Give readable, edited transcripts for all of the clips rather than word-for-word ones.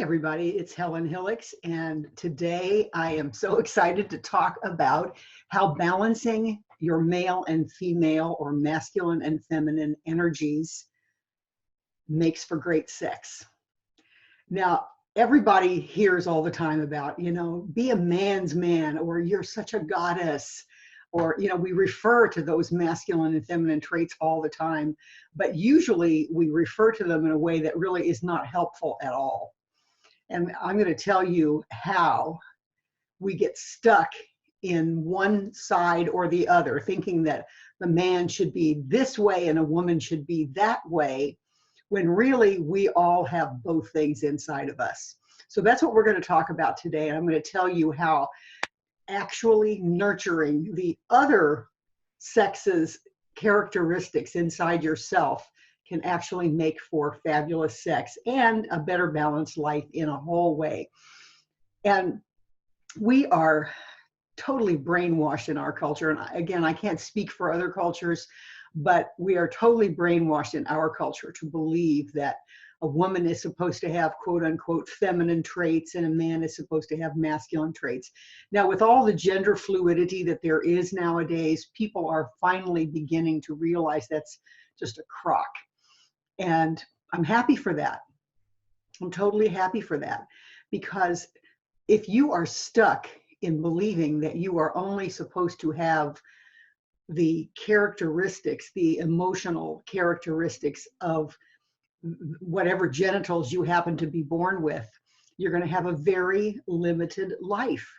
everybody, it's Helen Hillix, and today I am so excited to talk about how balancing your male and female or masculine and feminine energies makes for great sex. Now, everybody hears all the time about, be a man's man, or you're such a goddess, or, we refer to those masculine and feminine traits all the time, but usually we refer to them in a way that really is not helpful at all. And I'm going to tell you how we get stuck in one side or the other, thinking that the man should be this way and a woman should be that way, when really we all have both things inside of us. So that's what we're going to talk about today. I'm going to tell you how actually nurturing the other sex's characteristics inside yourself can actually make for fabulous sex and a better balanced life in a whole way. And we are totally brainwashed in our culture. And again, I can't speak for other cultures, but we are totally brainwashed in our culture to believe that a woman is supposed to have quote unquote feminine traits and a man is supposed to have masculine traits. Now, with all the gender fluidity that there is nowadays, people are finally beginning to realize that's just a crock. And I'm happy for that. I'm totally happy for that, because if you are stuck in believing that you are only supposed to have the characteristics, the emotional characteristics of whatever genitals you happen to be born with, you're going to have a very limited life.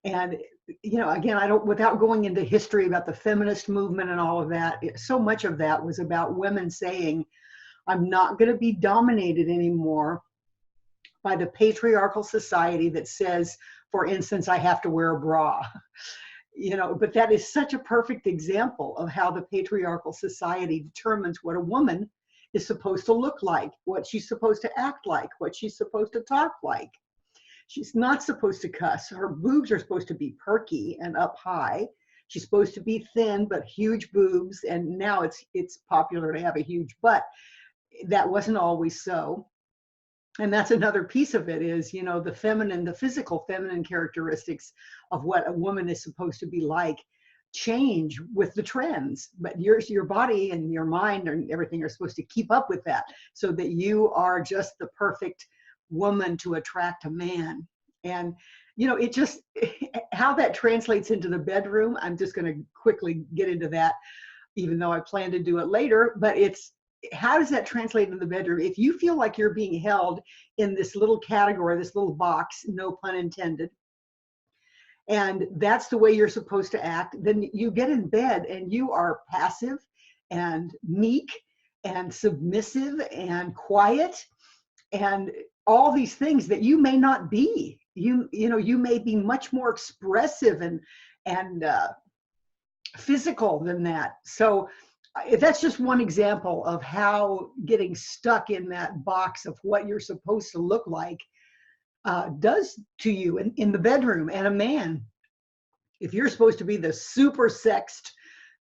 And, again, without going into history about the feminist movement and all of that, so much of that was about women saying, I'm not going to be dominated anymore by the patriarchal society that says, for instance, I have to wear a bra. But that is such a perfect example of how the patriarchal society determines what a woman is supposed to look like, what she's supposed to act like, what she's supposed to talk like. She's not supposed to cuss. Her boobs are supposed to be perky and up high. She's supposed to be thin, but huge boobs. And now it's popular to have a huge butt. That wasn't always so. And that's another piece of it is, the physical feminine characteristics of what a woman is supposed to be like change with the trends, but your body and your mind and everything are supposed to keep up with that so that you are just the perfect woman to attract a man. And it just, how that translates into the bedroom, I'm just going to quickly get into that, even though I plan to do it later. But how does that translate into the bedroom? If you feel like you're being held in this little category, this little box, no pun intended, and that's the way you're supposed to act, then you get in bed and you are passive and meek and submissive and quiet and all these things that you may not be. You may be much more expressive and physical than that. So that's just one example of how getting stuck in that box of what you're supposed to look like does to you in the bedroom. And a man, if you're supposed to be the super sexed,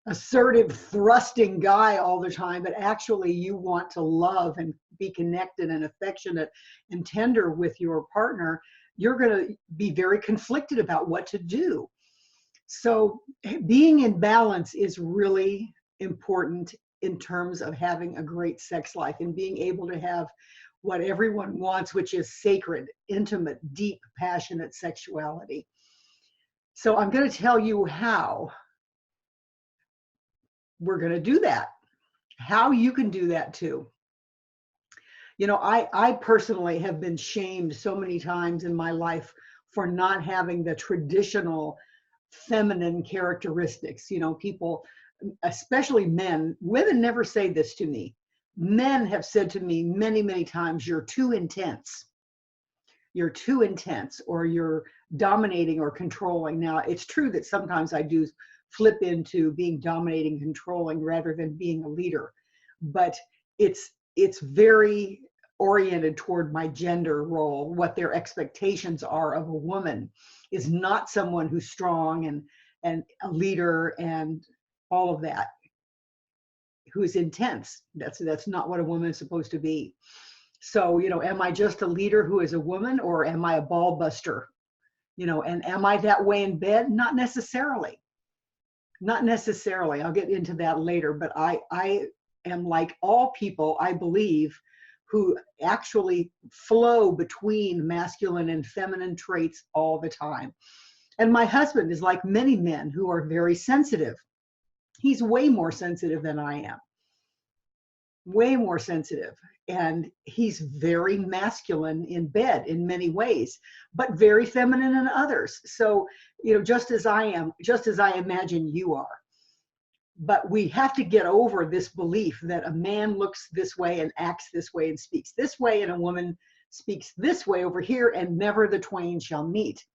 assertive, thrusting guy all the time, but actually you want to love and be connected and affectionate and tender with your partner, you're going to be very conflicted about what to do. So being in balance is really important in terms of having a great sex life and being able to have what everyone wants, which is sacred, intimate, deep, passionate sexuality. So I'm going to tell you how we're going to do that, how you can do that too. I personally have been shamed so many times in my life for not having the traditional feminine characteristics. People, especially men, women never say this to me. Men have said to me many, many times, you're too intense. You're too intense, or you're dominating or controlling. Now, it's true that sometimes I do flip into being dominating, controlling rather than being a leader, but it's very oriented toward my gender role. What their expectations are of a woman is not someone who's strong and a leader and all of that, who is intense. That's not what a woman is supposed to be. So, am I just a leader who is a woman, or am I a ball buster? And am I that way in bed? Not necessarily. Not necessarily. I'll get into that later, but I am like all people, I believe, who actually flow between masculine and feminine traits all the time. And my husband is like many men who are very sensitive. He's way more sensitive than I am, way more sensitive. And he's very masculine in bed in many ways, but very feminine in others. So, just as I am, just as I imagine you are. But we have to get over this belief that a man looks this way and acts this way and speaks this way, and a woman speaks this way over here, and never the twain shall meet.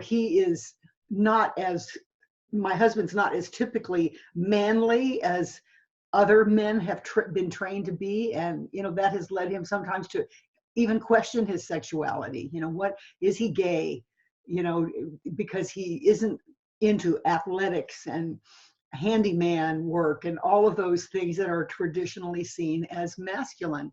He is not as, my husband's not as typically manly as other men have been trained to be. And, that has led him sometimes to even question his sexuality. What is he gay? Because he isn't into athletics and handyman work and all of those things that are traditionally seen as masculine.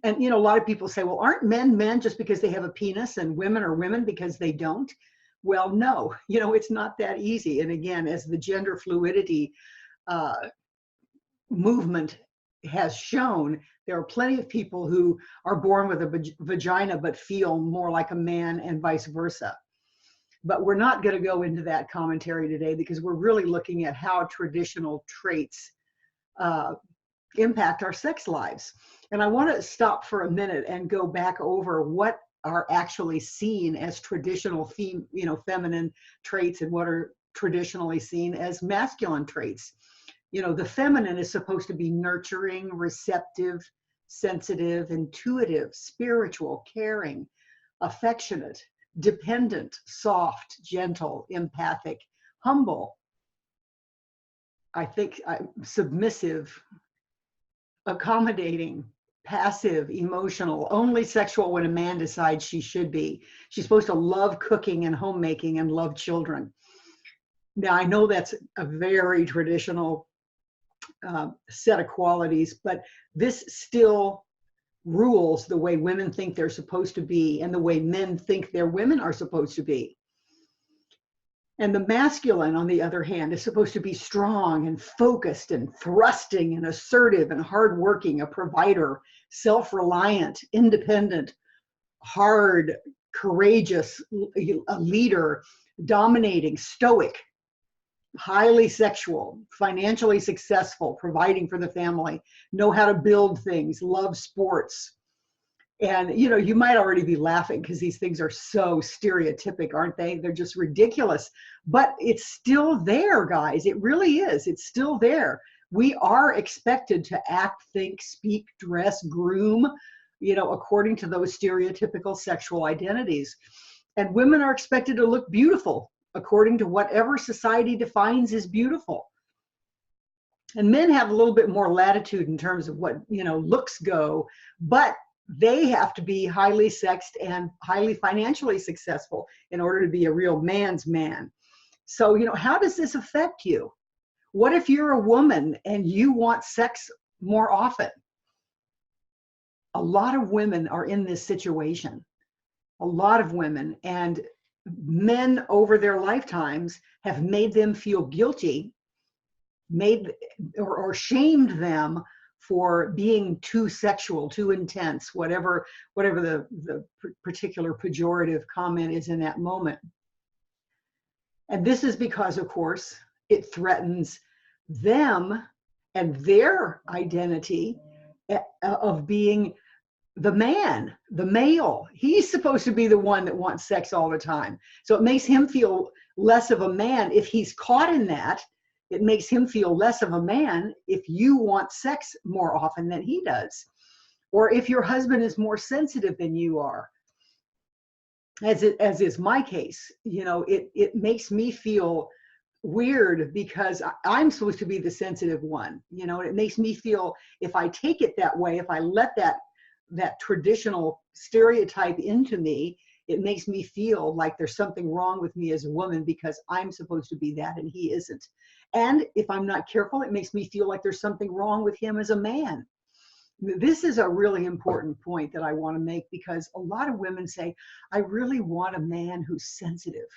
And, a lot of people say, well, aren't men just because they have a penis, and women are women because they don't? Well, no, it's not that easy. And again, as the gender fluidity movement has shown, there are plenty of people who are born with a vagina but feel more like a man, and vice versa. But we're not going to go into that commentary today, because we're really looking at how traditional traits impact our sex lives. And I want to stop for a minute and go back over what are actually seen as traditional feminine traits, and what are traditionally seen as masculine traits. The feminine is supposed to be nurturing, receptive, sensitive, intuitive, spiritual, caring, affectionate, dependent, soft, gentle, empathic, humble, submissive, accommodating, passive, emotional, only sexual when a man decides she should be. She's supposed to love cooking and homemaking and love children. Now, I know that's a very traditional set of qualities, but this still rules the way women think they're supposed to be, and the way men think their women are supposed to be. And the masculine, on the other hand, is supposed to be strong and focused and thrusting and assertive and hardworking, a provider, self-reliant, independent, hard, courageous, a leader, dominating, stoic, highly sexual, financially successful, providing for the family, know how to build things, love sports. And, you might already be laughing because these things are so stereotypic, aren't they? They're just ridiculous. But it's still there, guys. It really is. It's still there. We are expected to act, think, speak, dress, groom, according to those stereotypical sexual identities. And women are expected to look beautiful according to whatever society defines as beautiful. And men have a little bit more latitude in terms of what, looks go, but they have to be highly sexed and highly financially successful in order to be a real man's man. So, how does this affect you? What if you're a woman and you want sex more often? A lot of women are in this situation. A lot of women, and men over their lifetimes have made them feel guilty, or shamed them for being too sexual, too intense, whatever the particular pejorative comment is in that moment. And this is because, of course, it threatens them and their identity of being the man, the male. He's supposed to be the one that wants sex all the time. So it makes him feel less of a man if he's caught in that. It makes him feel less of a man if you want sex more often than he does. Or if your husband is more sensitive than you are, as is my case. It makes me feel weird because I'm supposed to be the sensitive one. It makes me feel, if I take it that way, if I let that traditional stereotype into me, it makes me feel like there's something wrong with me as a woman because I'm supposed to be that and he isn't. And if I'm not careful, it makes me feel like there's something wrong with him as a man. This is a really important point that I want to make, because a lot of women say, I really want a man who's sensitive.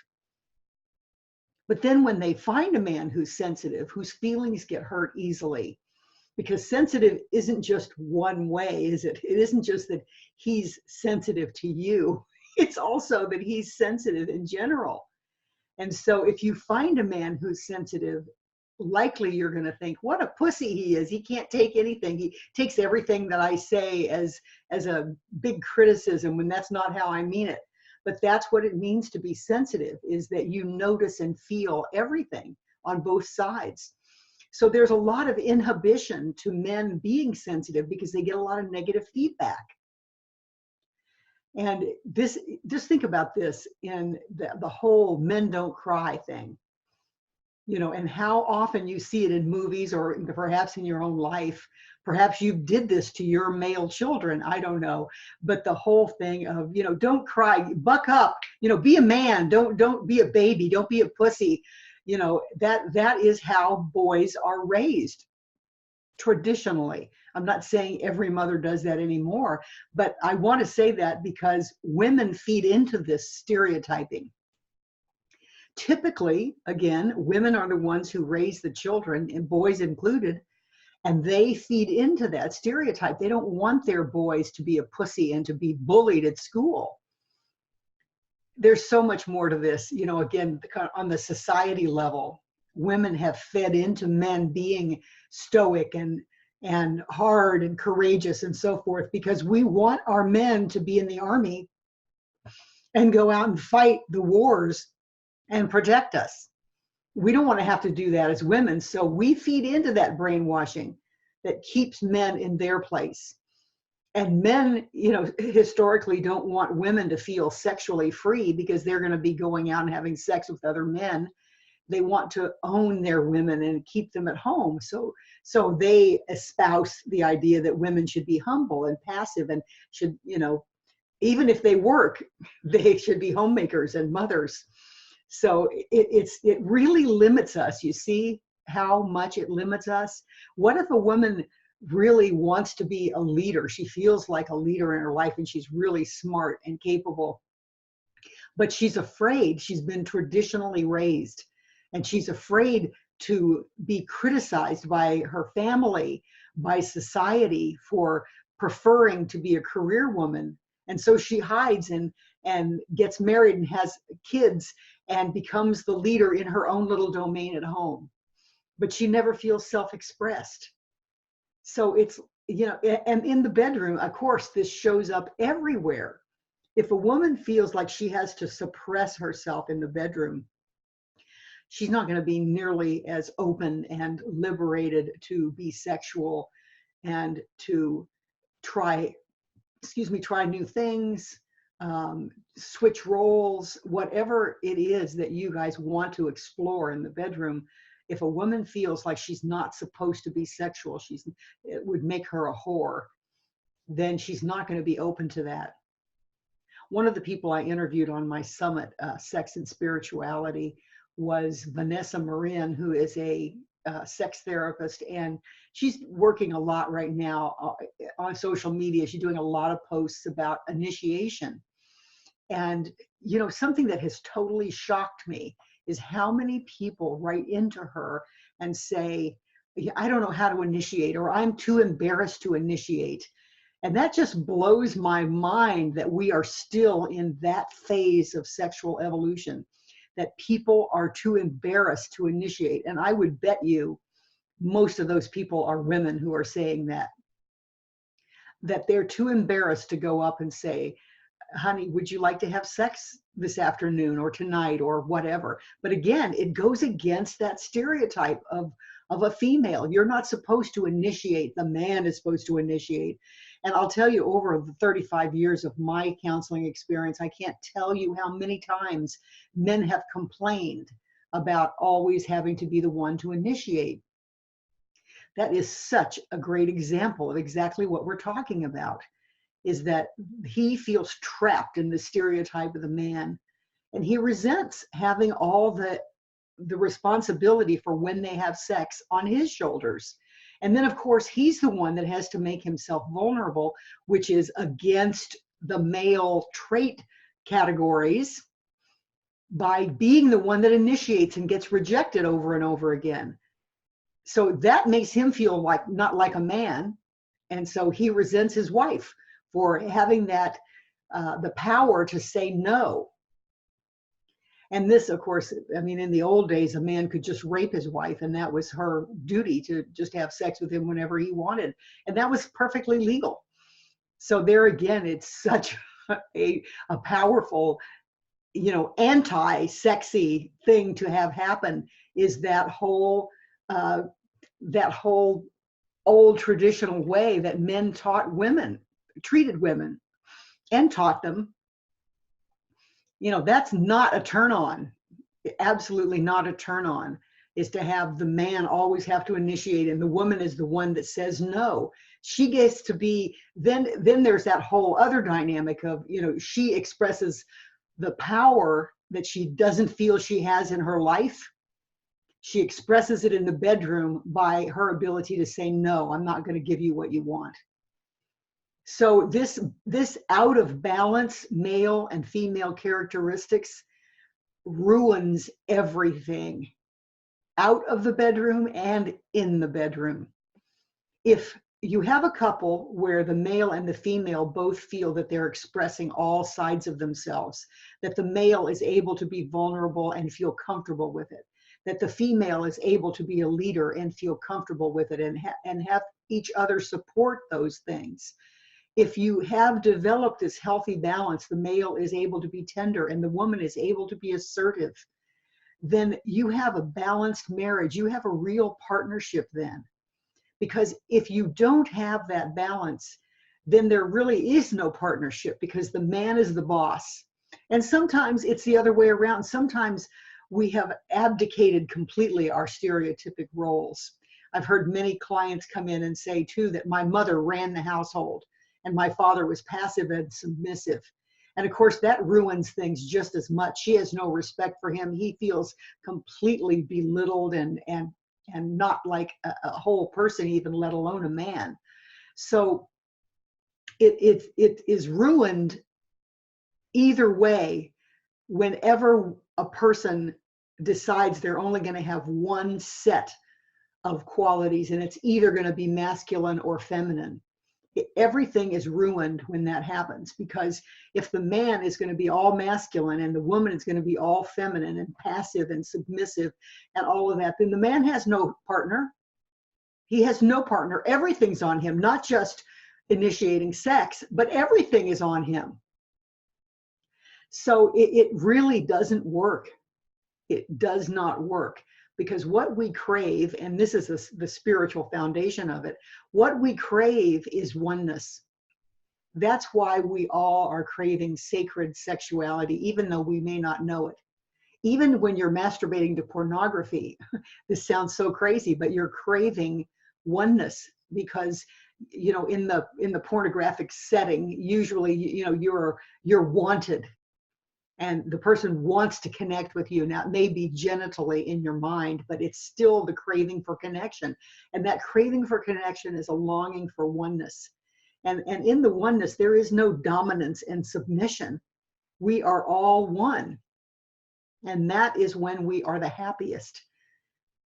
But then when they find a man who's sensitive, whose feelings get hurt easily, because sensitive isn't just one way, is it? It isn't just that he's sensitive to you. It's also that he's sensitive in general. And so if you find a man who's sensitive, likely you're going to think, what a pussy he is. He can't take anything. He takes everything that I say as a big criticism, when that's not how I mean it. But that's what it means to be sensitive, is that you notice and feel everything on both sides. So there's a lot of inhibition to men being sensitive because they get a lot of negative feedback. And this, just think about this in the whole men don't cry thing, and how often you see it in movies, or perhaps in your own life. Perhaps you did this to your male children, I don't know. But the whole thing of, don't cry, buck up, be a man, don't be a baby, don't be a pussy. That is how boys are raised traditionally. I'm not saying every mother does that anymore, but I want to say that because women feed into this stereotyping. Typically, again, women are the ones who raise the children, and boys included, and they feed into that stereotype. They don't want their boys to be a pussy and to be bullied at school. There's so much more to this. Again, on the society level, women have fed into men being stoic and hard and courageous and so forth, because we want our men to be in the army and go out and fight the wars and protect us. We don't want to have to do that as women. So we feed into that brainwashing that keeps men in their place. And men, historically don't want women to feel sexually free, because they're going to be going out and having sex with other men. They want to own their women and keep them at home. So they espouse the idea that women should be humble and passive, and should, even if they work, they should be homemakers and mothers. So it really limits us. You see how much it limits us? What if a woman really wants to be a leader? She feels like a leader in her life, and she's really smart and capable, but she's afraid. She's been traditionally raised, and she's afraid to be criticized by her family, by society, for preferring to be a career woman. And so she hides and gets married and has kids and becomes the leader in her own little domain at home. But she never feels self-expressed. So it's, and in the bedroom, of course, this shows up everywhere. If a woman feels like she has to suppress herself in the bedroom, she's not going to be nearly as open and liberated to be sexual and to try new things, switch roles, whatever it is that you guys want to explore in the bedroom. If a woman feels like she's not supposed to be sexual, it would make her a whore, then she's not going to be open to that. One of the people I interviewed on my summit, Sex and Spirituality, was Vanessa Marin, who is a sex therapist, and she's working a lot right now on social media. She's doing a lot of posts about initiation. And, something that has totally shocked me is how many people write into her and say, I don't know how to initiate, or I'm too embarrassed to initiate. And that just blows my mind, that we are still in that phase of sexual evolution, that people are too embarrassed to initiate. And I would bet you most of those people are women who are saying that they're too embarrassed to go up and say, honey, would you like to have sex this afternoon or tonight or whatever? But again, it goes against that stereotype of a female. You're not supposed to initiate. The man is supposed to initiate. And I'll tell you, over the 35 years of my counseling experience, I can't tell you how many times men have complained about always having to be the one to initiate. That is such a great example of exactly what we're talking about, is that he feels trapped in the stereotype of the man, and he resents having all the responsibility for when they have sex on his shoulders. And then, of course, he's the one that has to make himself vulnerable, which is against the male trait categories, by being the one that initiates and gets rejected over and over again. So that makes him feel like not like a man. And so he resents his wife for having that, the power to say no. And this, of course, I mean, in the old days, a man could just rape his wife, and that was her duty, to just have sex with him whenever he wanted. And that was perfectly legal. So there again, it's such a powerful, anti-sexy thing to have happen, is that whole old traditional way that men treated women and taught them. That's not a turn on. Absolutely not a turn on, is to have the man always have to initiate, and the woman is the one that says no. She gets to be, then there's that whole other dynamic of, she expresses the power that she doesn't feel she has in her life. She expresses it in the bedroom by her ability to say, no, I'm not going to give you what you want. So this out of balance male and female characteristics ruins everything out of the bedroom and in the bedroom. If you have a couple where the male and the female both feel that they're expressing all sides of themselves, that the male is able to be vulnerable and feel comfortable with it, that the female is able to be a leader and feel comfortable with it, and have each other support those things. If you have developed this healthy balance, the male is able to be tender and the woman is able to be assertive, then you have a balanced marriage. You have a real partnership then. Because if you don't have that balance, then there really is no partnership, because the man is the boss. And sometimes it's the other way around. Sometimes we have abdicated completely our stereotypic roles. I've heard many clients come in and say too that my mother ran the household and my father was passive and submissive. And of course that ruins things just as much. She has no respect for him. He feels completely belittled and not like a whole person, even let alone a man. So it is ruined either way whenever a person decides they're only going to have one set of qualities, and it's either going to be masculine or feminine. Everything is ruined when that happens, because if the man is going to be all masculine and the woman is going to be all feminine and passive and submissive and all of that, then the man has no partner. He has no partner. Everything's on him, not just initiating sex, but everything is on him. So it really doesn't work. It does not work. Because what we crave, and this is the spiritual foundation of it, what we crave is oneness. That's why we all are craving sacred sexuality, even though we may not know it. Even when you're masturbating to pornography, this sounds so crazy, but you're craving oneness, because in the pornographic setting, usually you're wanted. And the person wants to connect with you. Now, it may be genitally in your mind, but it's still the craving for connection. And that craving for connection is a longing for oneness. And in the oneness, there is no dominance and submission. We are all one. And that is when we are the happiest.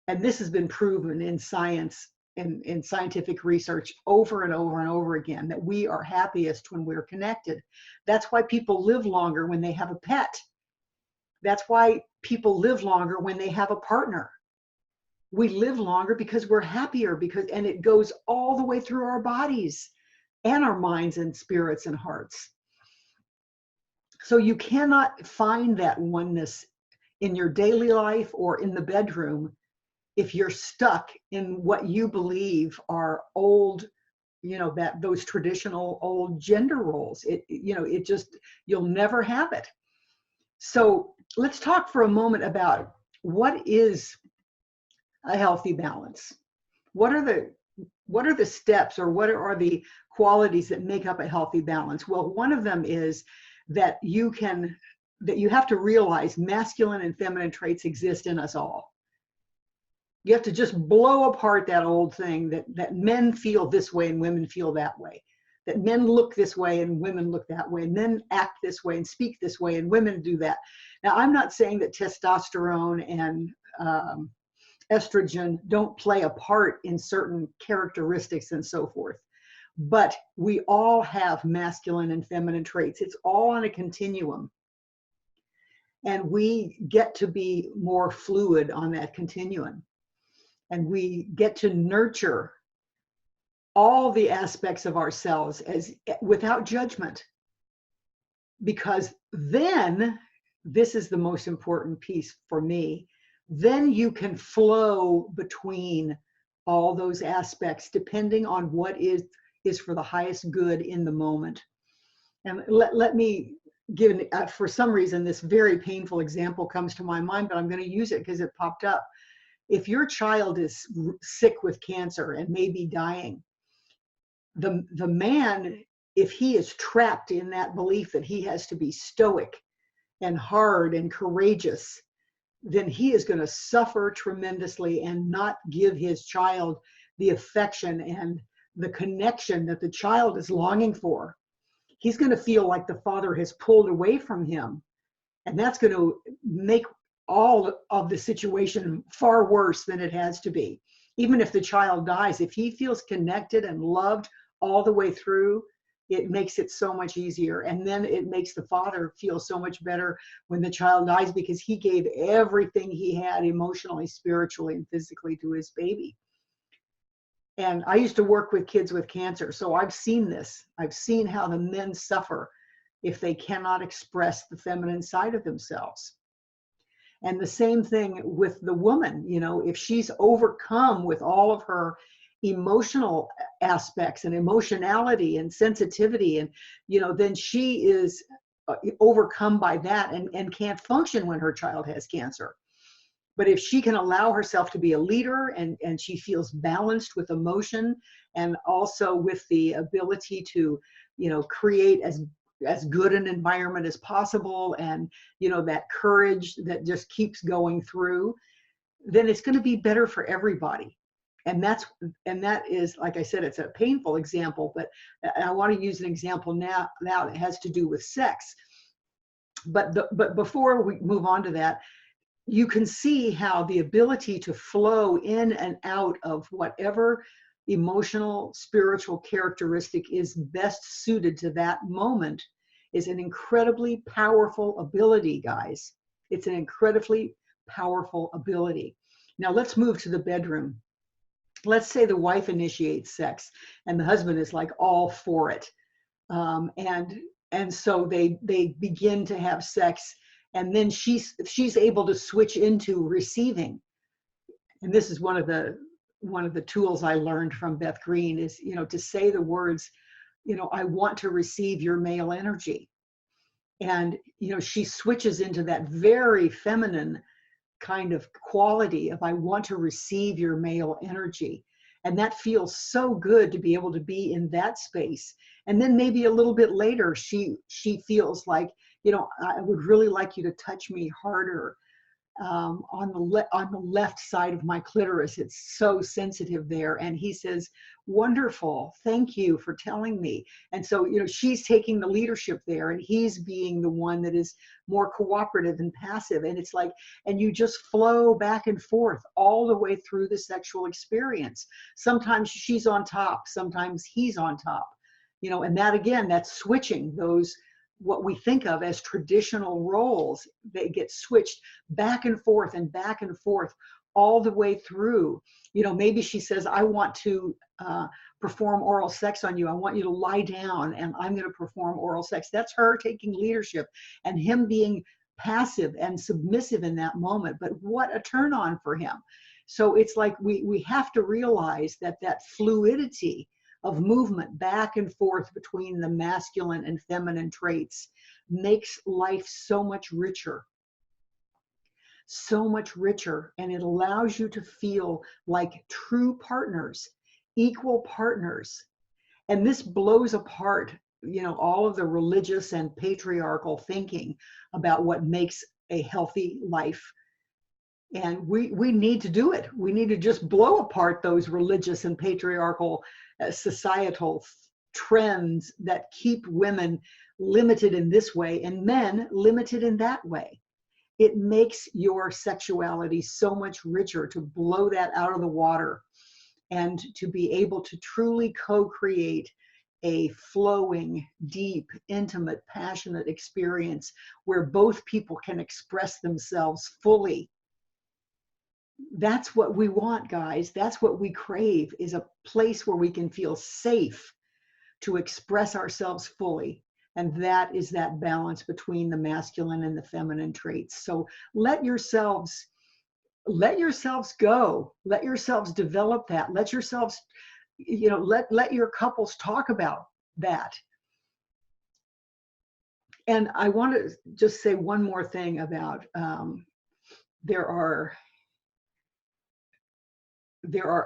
And this has been proven in science, in scientific research over and over and over again, that we are happiest when we're connected. That's why people live longer when they have a pet. That's why people live longer when they have a partner. We live longer because we're happier, and it goes all the way through our bodies and our minds and spirits and hearts. So you cannot find that oneness in your daily life or in the bedroom if you're stuck in what you believe are old, those traditional old gender roles. You'll never have it. So let's talk for a moment about what is a healthy balance. What are the steps, or what are the qualities that make up a healthy balance? Well, one of them is that you have to realize masculine and feminine traits exist in us all. You have to just blow apart that old thing that men feel this way and women feel that way, that men look this way and women look that way, and men act this way and speak this way and women do that. Now, I'm not saying that testosterone and estrogen don't play a part in certain characteristics and so forth, but we all have masculine and feminine traits. It's all on a continuum. And we get to be more fluid on that continuum. And we get to nurture all the aspects of ourselves as without judgment. Because then, this is the most important piece for me, then you can flow between all those aspects depending on what is for the highest good in the moment. And let me give, for some reason, this very painful example comes to my mind, but I'm going to use it because it popped up. If your child is sick with cancer and may be dying, the man, if he is trapped in that belief that he has to be stoic and hard and courageous, then he is going to suffer tremendously and not give his child the affection and the connection that the child is longing for. He's going to feel like the father has pulled away from him. And that's going to make all of the situation far worse than it has to be. Even if the child dies, if he feels connected and loved all the way through, it makes it so much easier. And then it makes the father feel so much better when the child dies, because he gave everything he had emotionally, spiritually, and physically to his baby. And I used to work with kids with cancer, so I've seen this. I've seen how the men suffer if they cannot express the feminine side of themselves. And the same thing with the woman, you know, if she's overcome with all of her emotional aspects and emotionality and sensitivity, and, you know, then she is overcome by that and can't function when her child has cancer. But if she can allow herself to be a leader and she feels balanced with emotion and also with the ability to, you know, create as good an environment as possible, and, you know, that courage that just keeps going through, then it's going to be better for everybody. And that is, like I said, it's a painful example, but I want to use an example now that has to do with sex. But before we move on to that, you can see how the ability to flow in and out of whatever emotional, spiritual characteristic is best suited to that moment is an incredibly powerful ability, guys. It's an incredibly powerful ability. Now let's move to the bedroom. Let's say the wife initiates sex and the husband is like all for it. And so they begin to have sex, and then she's able to switch into receiving. And this is one of the tools I learned from Beth Green is, you know, to say the words, you know, I want to receive your male energy. And, you know, she switches into that very feminine kind of quality of I want to receive your male energy. And that feels so good to be able to be in that space. And then maybe a little bit later, she feels like, you know, I would really like you to touch me harder on the left side of my clitoris. It's so sensitive there. And he says, wonderful, thank you for telling me. And so, you know, she's taking the leadership there, and he's being the one that is more cooperative and passive. And it's like, and you just flow back and forth all the way through the sexual experience. Sometimes she's on top, sometimes he's on top, you know, and that again, that's switching those, what we think of as traditional roles. They get switched back and forth all the way through. You know, maybe she says, I want to perform oral sex on you. I want you to lie down and I'm going to perform oral sex. That's her taking leadership and him being passive and submissive in that moment. But what a turn on for him. So it's like we have to realize that fluidity of movement back and forth between the masculine and feminine traits makes life so much richer. So much richer, and it allows you to feel like true partners, equal partners. And this blows apart, you know, all of the religious and patriarchal thinking about what makes a healthy life And we need to do it. We need to just blow apart those religious and patriarchal societal trends that keep women limited in this way and men limited in that way. It makes your sexuality so much richer to blow that out of the water and to be able to truly co-create a flowing, deep, intimate, passionate experience where both people can express themselves fully. That's what we want, guys. That's what we crave, is a place where we can feel safe to express ourselves fully. And that is that balance between the masculine and the feminine traits. So let yourselves go. Let yourselves develop that. Let yourselves, let your couples talk about that. And I want to just say one more thing about there are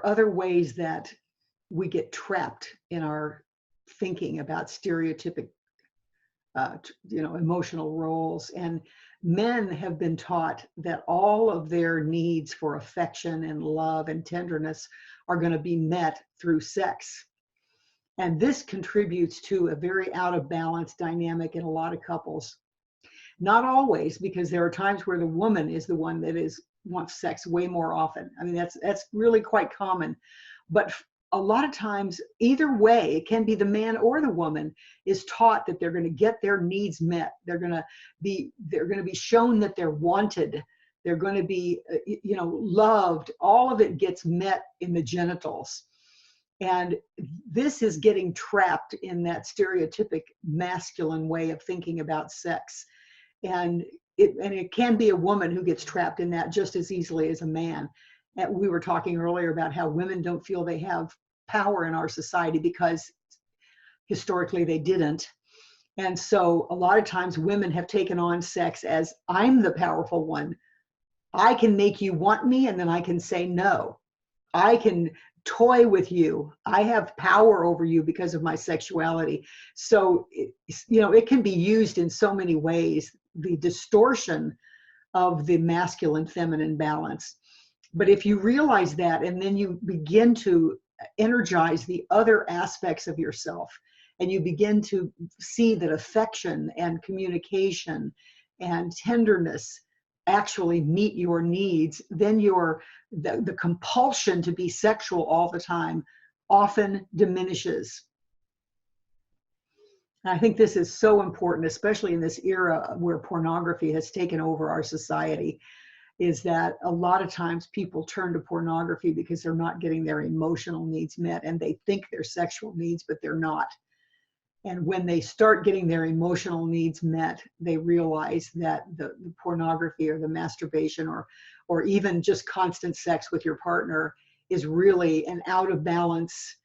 other ways that we get trapped in our thinking about stereotypic emotional roles. And men have been taught that all of their needs for affection and love and tenderness are going to be met through sex. And this contributes to a very out of balance dynamic in a lot of couples. Not always, because there are times where the woman is the one that wants sex way more often. I mean, that's really quite common. But a lot of times, either way, it can be the man or the woman is taught that they're going to get their needs met. They're going to be shown that they're wanted. They're going to be, loved. All of it gets met in the genitals. And this is getting trapped in that stereotypic masculine way of thinking about sex. And it can be a woman who gets trapped in that just as easily as a man. And we were talking earlier about how women don't feel they have power in our society because historically they didn't. And so a lot of times women have taken on sex as, I'm the powerful one. I can make you want me, and then I can say no. I can toy with you. I have power over you because of my sexuality. So, it can be used in so many ways, the distortion of the masculine feminine balance. But if you realize that, and then you begin to energize the other aspects of yourself, and you begin to see that affection and communication and tenderness actually meet your needs, then the compulsion to be sexual all the time often diminishes. And I think this is so important, especially in this era where pornography has taken over our society, is that a lot of times people turn to pornography because they're not getting their emotional needs met, and they think they're sexual needs, but they're not. And when they start getting their emotional needs met, they realize that the pornography or the masturbation or even just constant sex with your partner is really an out of balance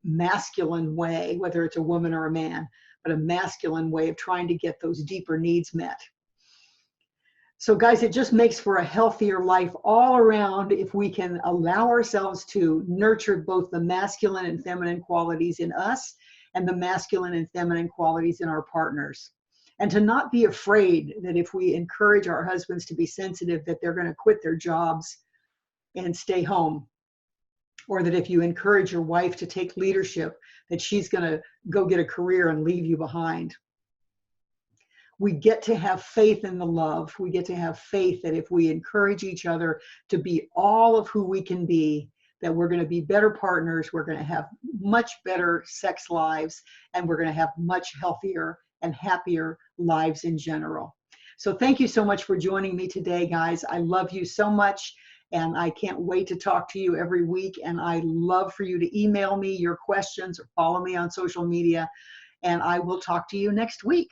masculine way, whether it's a woman or a man, but a masculine way of trying to get those deeper needs met. So guys, it just makes for a healthier life all around if we can allow ourselves to nurture both the masculine and feminine qualities in us and the masculine and feminine qualities in our partners. And to not be afraid that if we encourage our husbands to be sensitive, that they're going to quit their jobs and stay home. Or that if you encourage your wife to take leadership, that she's going to go get a career and leave you behind. We get to have faith in the love. We get to have faith that if we encourage each other to be all of who we can be, that we're going to be better partners, we're going to have much better sex lives, and we're going to have much healthier and happier lives in general. So thank you so much for joining me today, guys. I love you so much, and I can't wait to talk to you every week. And I love for you to email me your questions or follow me on social media, and I will talk to you next week.